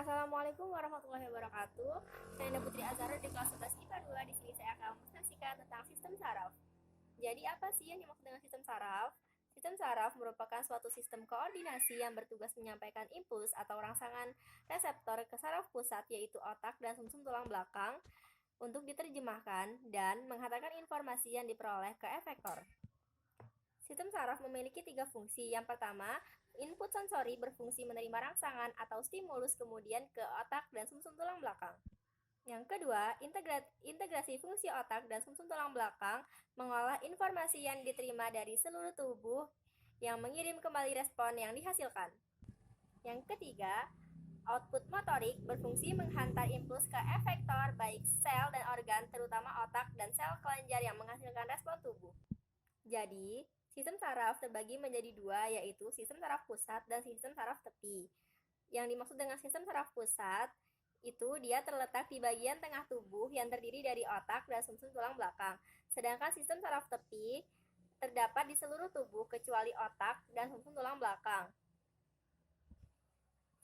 Assalamualaikum warahmatullahi wabarakatuh. Saya Nanda Putri Azhar di kelas 11 IPA 2. Di sini saya akan menjelaskan tentang sistem saraf. Jadi apa sih yang dimaksud dengan sistem saraf? Sistem saraf merupakan suatu sistem koordinasi yang bertugas menyampaikan impuls atau rangsangan reseptor ke saraf pusat, yaitu otak dan sumsum tulang belakang, untuk diterjemahkan dan menghantarkan informasi yang diperoleh ke efektor. Sistem saraf memiliki 3 fungsi. Yang pertama, input sensori berfungsi menerima rangsangan atau stimulus kemudian ke otak dan sumsum tulang belakang. Yang kedua, integrasi fungsi otak dan sumsum tulang belakang mengolah informasi yang diterima dari seluruh tubuh yang mengirim kembali respon yang dihasilkan. Yang ketiga, output motorik berfungsi menghantar impuls ke efektor baik sel dan organ, terutama otak dan sel kelenjar yang menghasilkan respon tubuh. Jadi, sistem saraf terbagi menjadi dua, yaitu sistem saraf pusat dan sistem saraf tepi. Yang dimaksud dengan sistem saraf pusat, itu dia terletak di bagian tengah tubuh yang terdiri dari otak dan sumsum tulang belakang. Sedangkan sistem saraf tepi terdapat di seluruh tubuh kecuali otak dan sumsum tulang belakang.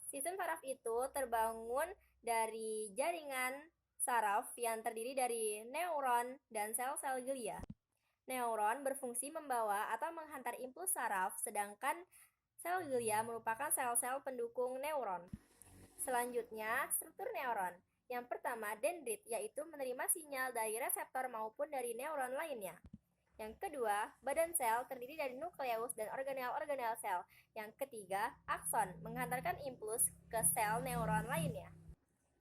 Sistem saraf itu terbangun dari jaringan saraf yang terdiri dari neuron dan sel-sel glia. Neuron berfungsi membawa atau menghantar impuls saraf, sedangkan sel glia merupakan sel-sel pendukung neuron. Selanjutnya, struktur neuron. Yang pertama, dendrit, yaitu menerima sinyal dari reseptor maupun dari neuron lainnya. Yang kedua, badan sel terdiri dari nukleus dan organel-organel sel. Yang ketiga, akson, menghantarkan impuls ke sel neuron lainnya.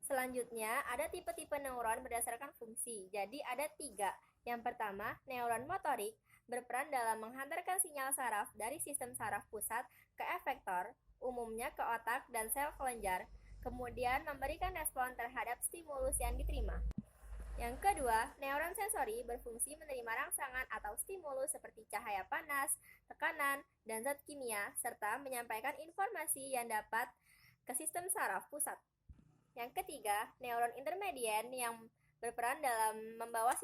Selanjutnya, ada tipe-tipe neuron berdasarkan fungsi. Jadi ada 3. Yang pertama, neuron motorik berperan dalam menghantarkan sinyal saraf dari sistem saraf pusat ke efektor, umumnya ke otak dan sel kelenjar, kemudian memberikan respon terhadap stimulus yang diterima. Yang kedua, neuron sensori berfungsi menerima rangsangan atau stimulus seperti cahaya panas, tekanan, dan zat kimia, serta menyampaikan informasi yang dapat ke sistem saraf pusat. Yang ketiga, neuron intermedian yang berperan dalam membawa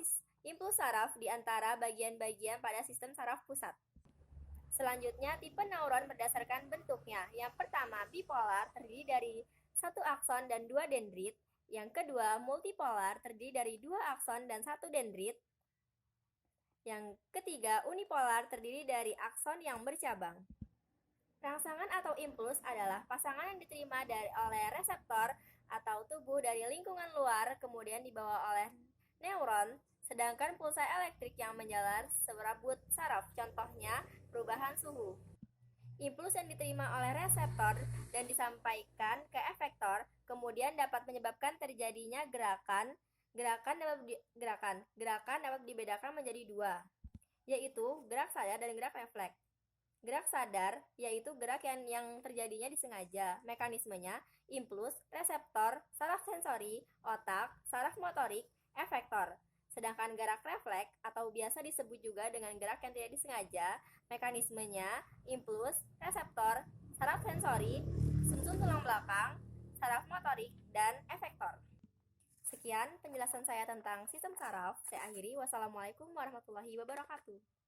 impuls saraf di antara bagian-bagian pada sistem saraf pusat. Selanjutnya, tipe neuron berdasarkan bentuknya. Yang pertama, bipolar, terdiri dari 1 akson dan 2 dendrit. Yang kedua, multipolar, terdiri dari 2 akson dan 1 dendrit. Yang ketiga, unipolar, terdiri dari akson yang bercabang. Rangsangan atau impuls adalah pasangan yang diterima oleh reseptor atau tubuh dari lingkungan luar, kemudian dibawa oleh neuron, sedangkan pulsa elektrik yang menjalar serabut saraf, contohnya perubahan suhu. Impuls yang diterima oleh reseptor dan disampaikan ke efektor, kemudian dapat menyebabkan terjadinya gerakan. Gerakan dapat dibedakan menjadi 2, yaitu gerak sadar dan gerak refleks. Gerak sadar, yaitu gerak yang terjadinya disengaja. Mekanismenya, impuls, reseptor, saraf sensori, otak, saraf motorik, efektor. Sedangkan gerak refleks, atau biasa disebut juga dengan gerak yang tidak disengaja, mekanismenya, impuls, reseptor, saraf sensori, sumsum tulang belakang, saraf motorik, dan efektor. Sekian penjelasan saya tentang sistem saraf. Saya akhiri. Wassalamualaikum warahmatullahi wabarakatuh.